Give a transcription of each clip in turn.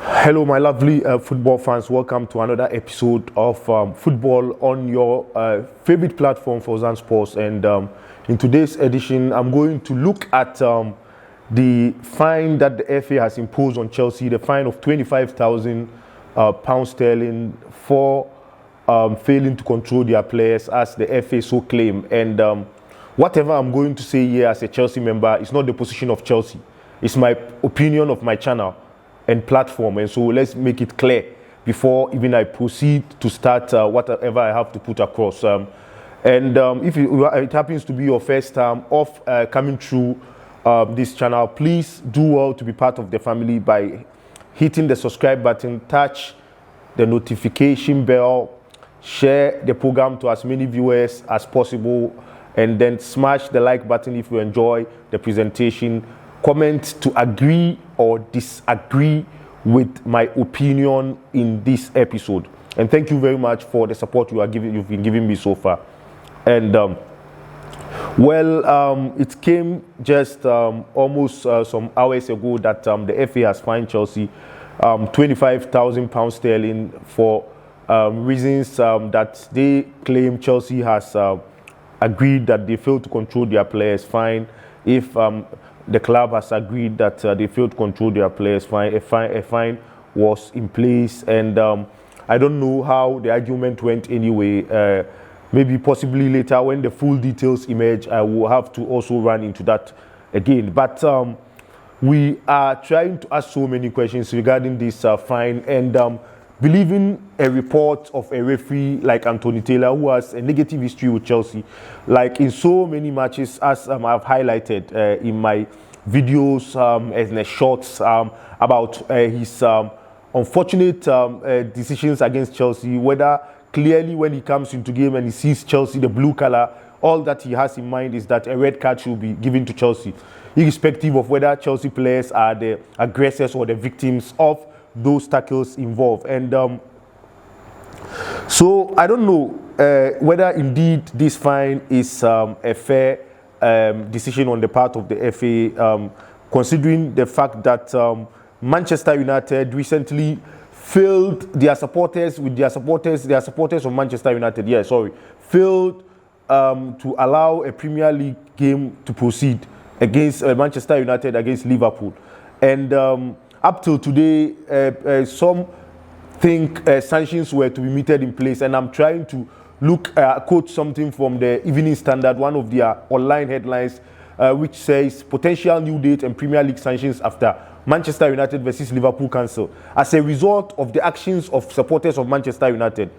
Hello, my lovely football fans. Welcome to another episode of football on your favorite platform, Fawzaan Sports. And in today's edition, I'm going to look at the fine that the FA has imposed on Chelsea, the fine of £25,000 sterling for failing to control their players, as the FA so claim. And whatever I'm going to say here as a Chelsea member is not the position of Chelsea. It's my opinion of my channel and platform, and so let's make it clear before even I proceed to start whatever I have to put across. If it happens to be your first time of coming through this channel, please do well to be part of the family by hitting the subscribe button, touch the notification bell, share the program to as many viewers as possible, and then smash the like button if you enjoy the presentation. Comment to agree or disagree with my opinion in this episode. And thank you very much for the support you've been giving me so far. And it came just almost some hours ago that the FA has fined Chelsea £25,000 sterling for reasons that they claim Chelsea has agreed that they failed to control their players. Fine. If the club has agreed that they failed to control their players, a fine was in place. And I don't know how the argument went anyway. Maybe possibly later when the full details emerge, I will have to also run into that again. But we are trying to ask so many questions regarding this fine, and believing a report of a referee like Anthony Taylor, who has a negative history with Chelsea, like in so many matches, as I've highlighted in my videos and the shorts about his unfortunate decisions against Chelsea, whether clearly when he comes into game and he sees Chelsea, the blue color, all that he has in mind is that a red card should be given to Chelsea, irrespective of whether Chelsea players are the aggressors or the victims of those tackles involved. And so I don't know whether indeed this fine is a fair decision on the part of the FA, considering the fact that Manchester United recently failed their supporters of Manchester United, failed to allow a Premier League game to proceed against Manchester United against Liverpool. And up till today, some think sanctions were to be meted in place, and I'm trying to quote something from the Evening Standard, one of their online headlines, which says potential new date and Premier League sanctions after Manchester United versus Liverpool cancelled as a result of the actions of supporters of Manchester United.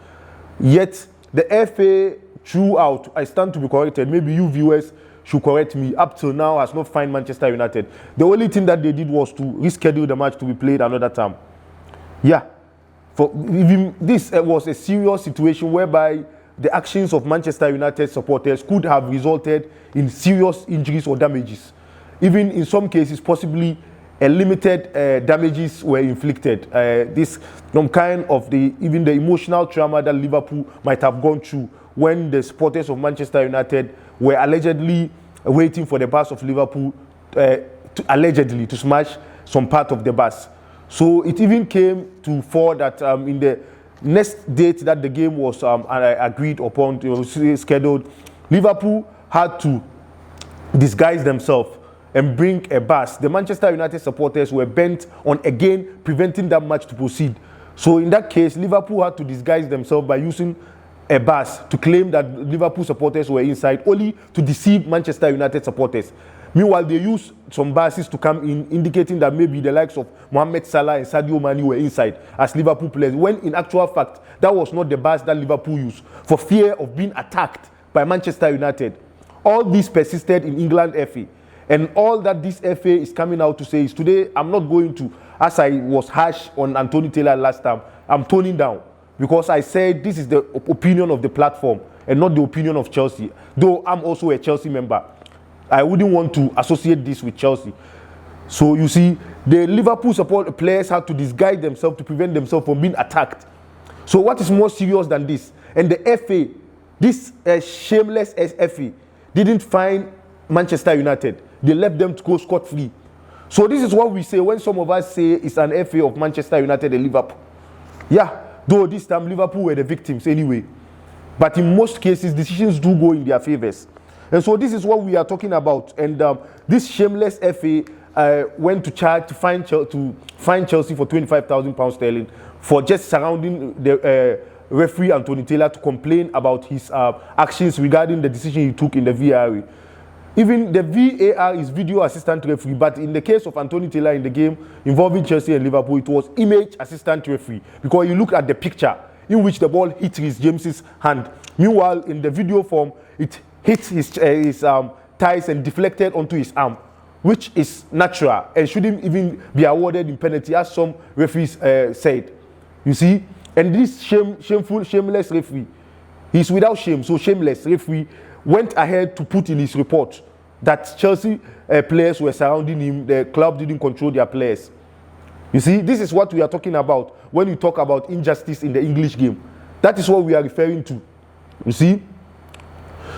Yet the FA throughout, I stand to be corrected, maybe you viewers should correct me, up till now has not fined Manchester United. The only thing that they did was to reschedule the match to be played another time. This was a serious situation whereby the actions of Manchester United supporters could have resulted in serious injuries or damages. Even in some cases, possibly a limited damages were inflicted. This kind of even the emotional trauma that Liverpool might have gone through when the supporters of Manchester United were allegedly waiting for the bus of Liverpool to smash some part of the bus. So it even came to fore that in the next date that the game was agreed upon, scheduled, Liverpool had to disguise themselves and bring a bus. The Manchester United supporters were bent on again preventing that match to proceed. So in that case, Liverpool had to disguise themselves by using a bus to claim that Liverpool supporters were inside, only to deceive Manchester United supporters. Meanwhile, they used some buses to come in, indicating that maybe the likes of Mohamed Salah and Sadio Mane were inside as Liverpool players, when in actual fact, that was not the bus that Liverpool used for fear of being attacked by Manchester United. All this persisted in England FA. And all that this FA is coming out to say is, today, I'm not going to, as I was harsh on Anthony Taylor last time, I'm toning down. Because I said this is the opinion of the platform and not the opinion of Chelsea. Though I'm also a Chelsea member, I wouldn't want to associate this with Chelsea. So you see, the Liverpool support players had to disguise themselves to prevent themselves from being attacked. So what is more serious than this? And the FA, this shameless FA, didn't fine Manchester United. They left them to go scot-free. So this is what we say when some of us say it's an FA of Manchester United and Liverpool. Yeah, though this time Liverpool were the victims anyway. But in most cases, decisions do go in their favours. And so this is what we are talking about. And this shameless FA went to charge to fine Chelsea for £25,000 sterling for just surrounding the referee Anthony Taylor to complain about his actions regarding the decision he took in the VAR. Even the VAR is video assistant referee, but in the case of Anthony Taylor in the game involving Chelsea and Liverpool, it was image assistant referee, because you look at the picture in which the ball hit Reece James's hand. Meanwhile, in the video form, it hit his thighs and deflected onto his arm, which is natural and shouldn't even be awarded in penalty, as some referees said. You see? And this shameless referee, he's without shame, so shameless referee went ahead to put in his report that Chelsea players were surrounding him, the club didn't control their players. You see, this is what we are talking about when we talk about injustice in the English game. That is what we are referring to. You see?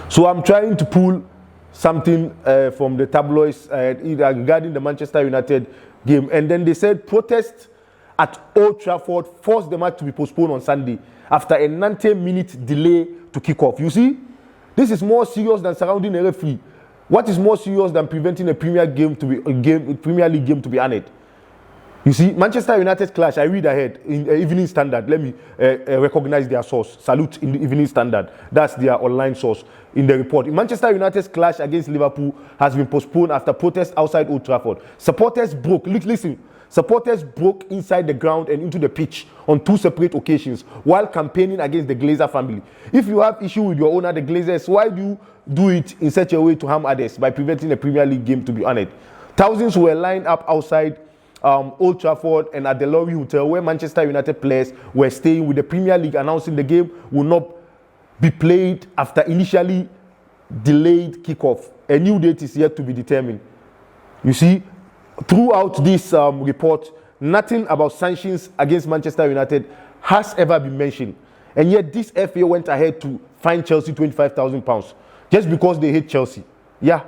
So I'm trying to pull something from the tabloids regarding the Manchester United game. And then they said protests at Old Trafford forced the match to be postponed on Sunday after a 90-minute delay to kick off. You see? This is more serious than surrounding a referee. What is more serious than preventing a Premier League game to be annulled? You see, Manchester United clash. I read ahead in Evening Standard. Let me recognize their source. Salute in the Evening Standard. That's their online source in the report. Manchester United's clash against Liverpool has been postponed after protests outside Old Trafford. Supporters broke. Listen. Supporters broke inside the ground and into the pitch on 2 separate occasions while campaigning against the Glazer family. If you have issue with your owner, the Glazers, why do you do it in such a way to harm others by preventing a Premier League game to be honored? Thousands were lined up outside Old Trafford and at the Lorry Hotel, where Manchester United players were staying, with the Premier League announcing the game will not be played after initially delayed kickoff. A new date is yet to be determined. You see, throughout this report, nothing about sanctions against Manchester United has ever been mentioned. And yet this FA went ahead to fine Chelsea £25,000 just because they hate Chelsea. Yeah,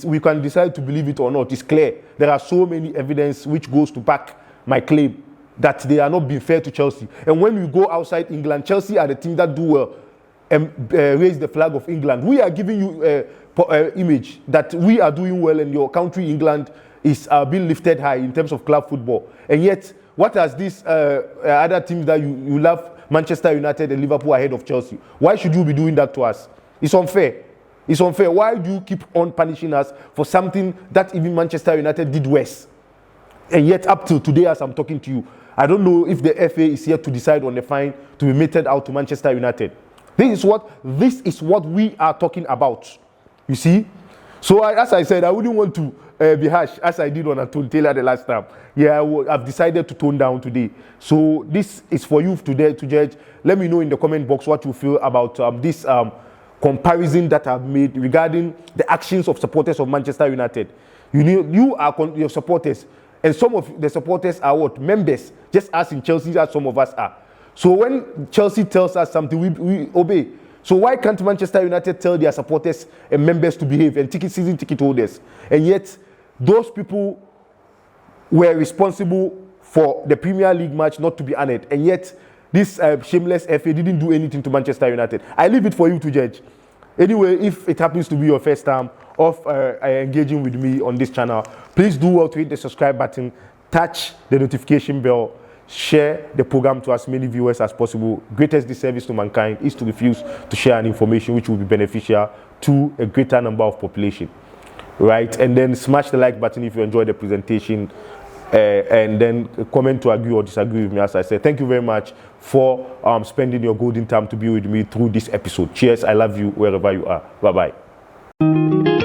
we can decide to believe it or not. It's clear. There are so many evidence which goes to back my claim that they are not being fair to Chelsea. And when we go outside England, Chelsea are the team that do well and raise the flag of England. We are giving you image that we are doing well and your country, England, is being lifted high in terms of club football. And yet, what has these other teams that you love, Manchester United and Liverpool, ahead of Chelsea? Why should you be doing that to us? It's unfair. It's unfair. Why do you keep on punishing us for something that even Manchester United did worse? And yet, up till today, as I'm talking to you, I don't know if the FA is yet to decide on the fine to be meted out to Manchester United. This is what we are talking about. You see? So, as I said, I wouldn't want to be harsh as I did on Anthony Taylor the last time. Yeah, I've decided to tone down today. So this is for you to judge. Let me know in the comment box what you feel about this comparison that I've made regarding the actions of supporters of Manchester United. You are your supporters, and some of the supporters are what? Members, just as in Chelsea, as some of us are. So when Chelsea tells us something, we obey. So why can't Manchester United tell their supporters and members to behave, and season ticket holders? And yet, those people were responsible for the Premier League match not to be honored. And yet, this shameless FA didn't do anything to Manchester United. I leave it for you to judge. Anyway, if it happens to be your first time of engaging with me on this channel, please do well to hit the subscribe button, touch the notification bell, share the program to as many viewers as possible. Greatest disservice to mankind is to refuse to share an information which will be beneficial to a greater number of population. Right? And then smash the like button if you enjoyed the presentation, and then comment to agree or disagree with me. As I said, thank you very much for spending your golden time to be with me through this episode. Cheers. I love you wherever you are. Bye-bye.